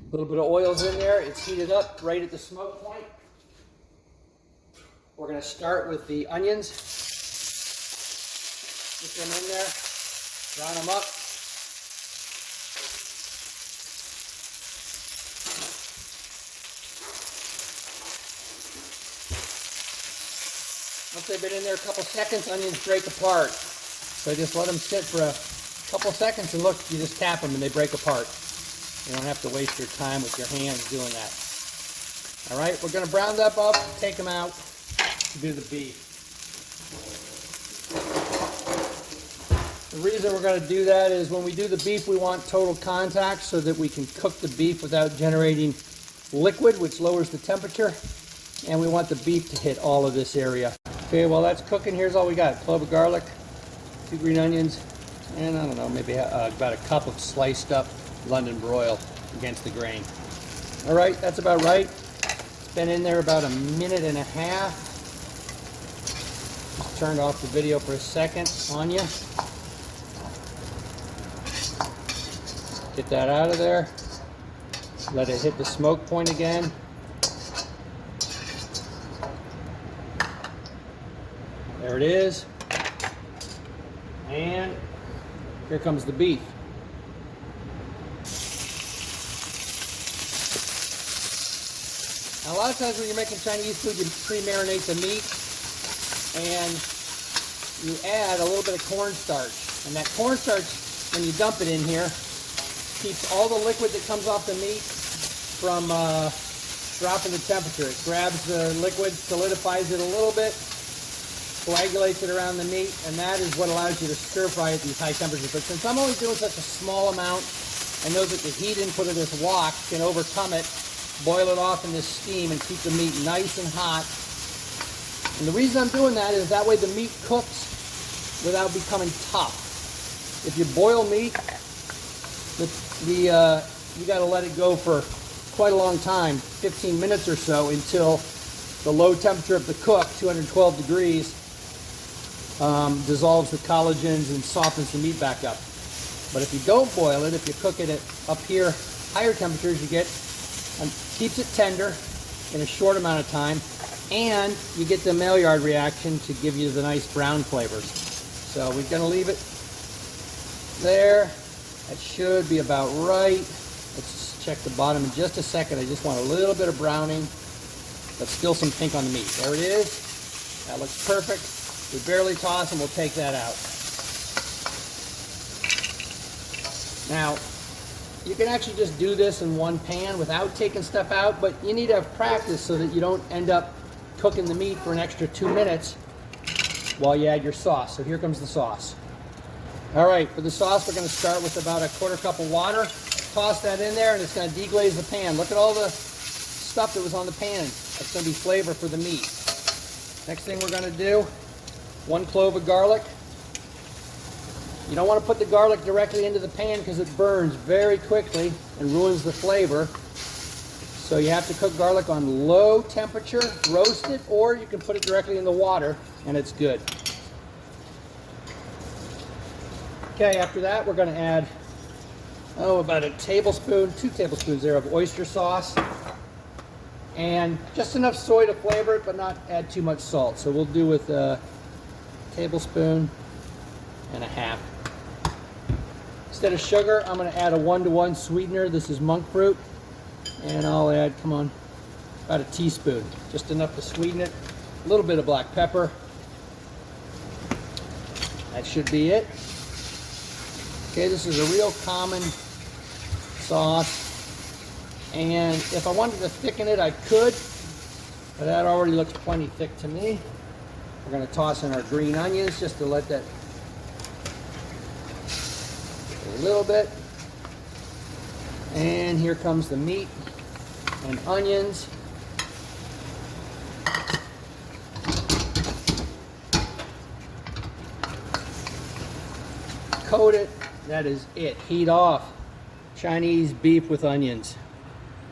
A little bit of oil's in there. It's heated up right at the smoke point. We're going to start with the onions. Get them in there. Brown them up. Once they've been in there a couple seconds, onions break apart. So just let them sit for a couple seconds and look, you just tap them and they break apart. You don't have to waste your time with your hands doing that. All right, we're going to brown that up, take them out to do the beef. The reason we're going to do that is when we do the beef, we want total contact so that we can cook the beef without generating liquid, which lowers the temperature. And we want the beef to hit all of this area. Okay, while that's cooking, here's all we got. Clove of garlic, 2 green onions, and I don't know, maybe about a cup of sliced up London broil against the grain. All right, that's about right. It's been in there about a minute and a half. Just turned off the video for a second on you. Get that out of there. Let it hit the smoke point again. There it is. And here comes the beef. Now, a lot of times when you're making Chinese food, you pre-marinate the meat and you add a little bit of cornstarch. And that cornstarch, when you dump it in here, keeps all the liquid that comes off the meat from dropping the temperature. It grabs the liquid, solidifies it a little bit, coagulates it around the meat, and that is what allows you to stir fry at these high temperatures. But since I'm only doing such a small amount, I know that the heat input of this wok can overcome it, boil it off in this steam, and keep the meat nice and hot. And the reason I'm doing that is that way the meat cooks without becoming tough. If you boil meat, you got to let it go for quite a long time, 15 minutes or so, until the low temperature of the cook, 212 degrees, dissolves the collagens and softens the meat back up. But if you don't boil it, if you cook it at up here, higher temperatures, you get keeps it tender in a short amount of time, and you get the Maillard reaction to give you the nice brown flavors. So we're going to leave it there. That should be about right. Let's check the bottom in just a second. I just want a little bit of browning, but still some pink on the meat. There it is. That looks perfect. We barely toss and we'll take that out. Now, you can actually just do this in one pan without taking stuff out, but you need to have practice so that you don't end up cooking the meat for an extra 2 minutes while you add your sauce. So here comes the sauce. All right, for the sauce, we're going to start with about a 1/4 cup of water. Toss that in there, and it's going to deglaze the pan. Look at all the stuff that was on the pan. That's going to be flavor for the meat. Next thing we're going to do, 1 clove of garlic. You don't want to put the garlic directly into the pan because it burns very quickly and ruins the flavor. So you have to cook garlic on low temperature, roast it, or you can put it directly in the water and it's good. Okay, after that we're going to add, about a tablespoon, 2 tablespoons there of oyster sauce. And just enough soy to flavor it, but not add too much salt. So we'll do with a tablespoon and a half. Instead of sugar, I'm going to add a 1-to-1 sweetener. This is monk fruit. And I'll add, about a teaspoon. Just enough to sweeten it. A little bit of black pepper. That should be it. Okay, this is a real common sauce. And if I wanted to thicken it, I could. But that already looks plenty thick to me. We're going to toss in our green onions just to let that a little bit. And here comes the meat and onions. Coat it. That is it. Heat off. Chinese beef with onions.